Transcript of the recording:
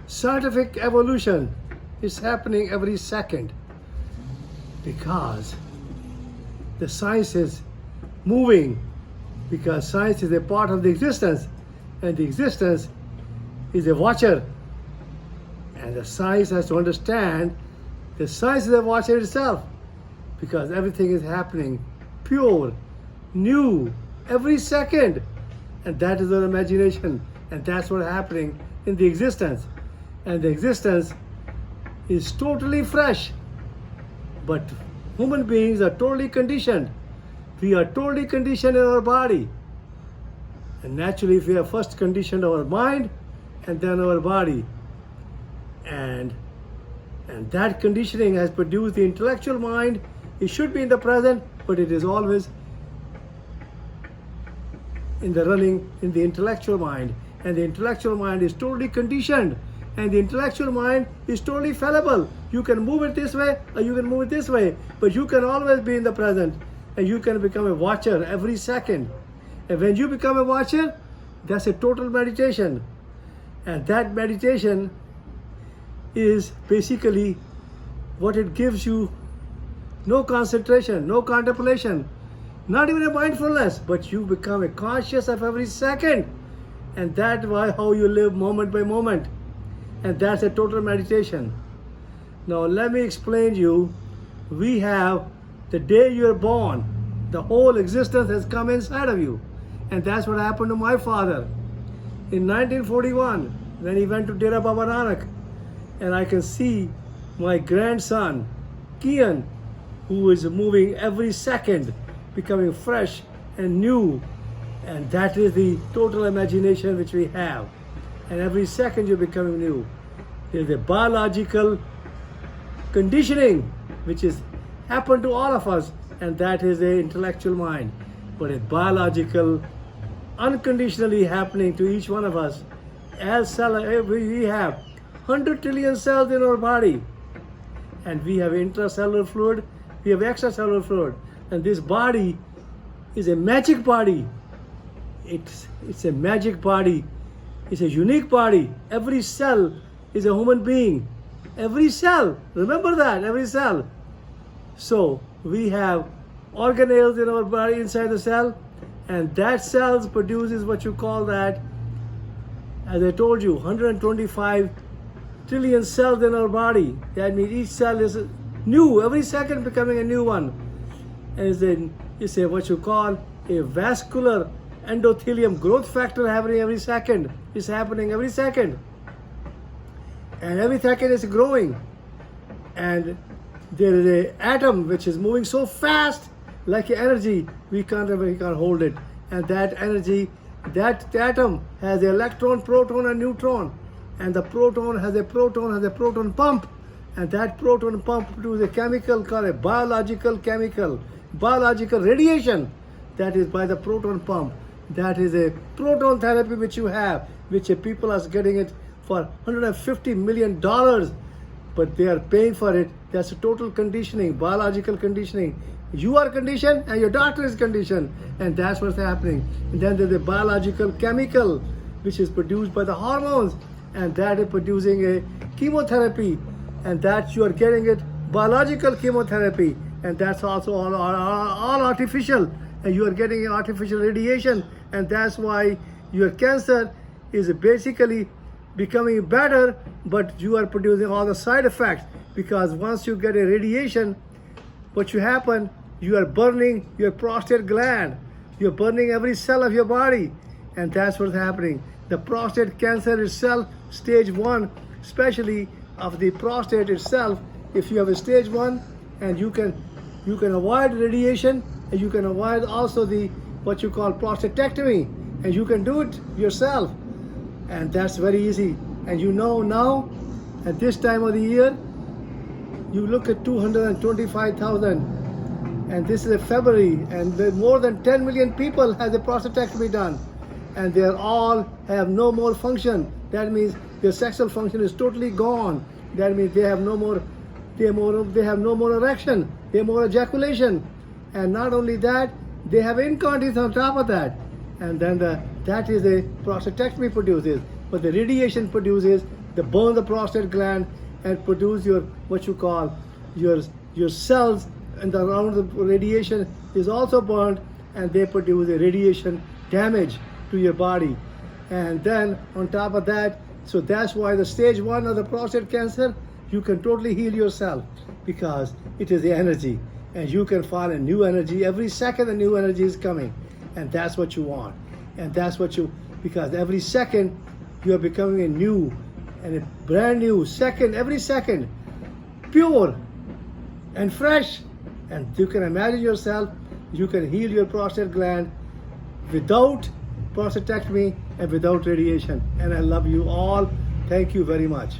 Scientific evolution is happening every second because the science is moving, because science is a part of the existence, and the existence is a watcher, and the science has to understand the science is a watcher itself, because everything is happening pure, new, every second, and that is our imagination, and that's what's happening in the existence, and the existence is totally fresh, but human beings are totally conditioned. We are totally conditioned in our body, and naturally we have first conditioned our mind and then our body, and that conditioning has produced the intellectual mind. It should be in the present, but it is always in the running in the intellectual mind, and the intellectual mind is totally conditioned, and the intellectual mind is totally fallible. You can move it this way or you can move it this way, but you can always be in the present, and you can become a watcher every second. And when you become a watcher, that's a total meditation, and that meditation is basically what it gives you. No concentration, no contemplation, not even a mindfulness, but you become a conscious of every second, and that's why how you live moment by moment, and that's a total meditation. Now let me explain you. We have the day you're born, the whole existence has come inside of you, and that's what happened to my father in 1941 when he went to Dera Baba Nanak, and I can see my grandson Kian, who is moving every second, becoming fresh and new, and that is the total imagination which we have, and every second you're becoming new. There's a biological conditioning which is happened to all of us, and that is the intellectual mind, but a biological unconditionally happening to each one of us. As cell, we have 100 trillion cells in our body, and we have intracellular fluid, we have extracellular fluid, and this body is a magic body. It's a magic body. It's a unique body. Every cell is a human being. Every cell, remember that, every cell. So we have organelles in our body inside the cell, and that cells produces what you call that, as I told you, 125 trillion cells in our body. That means each cell is new, every second becoming a new one. And it's a what you call a vascular endothelium growth factor happening every second. It's happening every second. And every second is growing. And there is an atom which is moving so fast, like energy, we can't hold it. And that energy, that atom has an electron, proton, and neutron. And the proton has a proton pump. And that proton pump produces a chemical called a biological radiation that is by the proton pump. That is a proton therapy which you have, which people are getting it for $150 million, but they are paying for it. That's a total conditioning, biological conditioning. You are conditioned and your doctor is conditioned, and that's what's happening. And then there's a biological chemical which is produced by the hormones, and that is producing a chemotherapy, and that you are getting it biological chemotherapy, and that's also all artificial, and you are getting artificial radiation, and that's why your cancer is basically becoming better, but you are producing all the side effects, because once you get a radiation, what you happen, you are burning your prostate gland, you're burning every cell of your body, and that's what's happening. The prostate cancer itself, stage 1, especially of the prostate itself, if you have a stage 1, and you can avoid radiation, and you can avoid also the what you call prostatectomy, and you can do it yourself, and that's very easy. And you know now, at this time of the year, you look at 225,000, and this is a February, and more than 10 million people has a prostatectomy done, and they all have no more function. That means their sexual function is totally gone. That means they have no more erection, they have more ejaculation, and not only that, they have incontinence on top of that, and then that is a prostatectomy produces, but the radiation produces They burn the prostate gland and produce your what you call your cells, and around the radiation is also burned, and they produce a radiation damage to your body. And then on top of that, so that's why the stage 1 of the prostate cancer, you can totally heal yourself, because it is the energy, and you can find a new energy every second. A new energy is coming, and that's what you want, and that's what you, because every second you are becoming a new and a brand new second, every second, pure and fresh. And you can imagine yourself, you can heal your prostate gland without prostatectomy and without radiation. And I love you all. Thank you very much.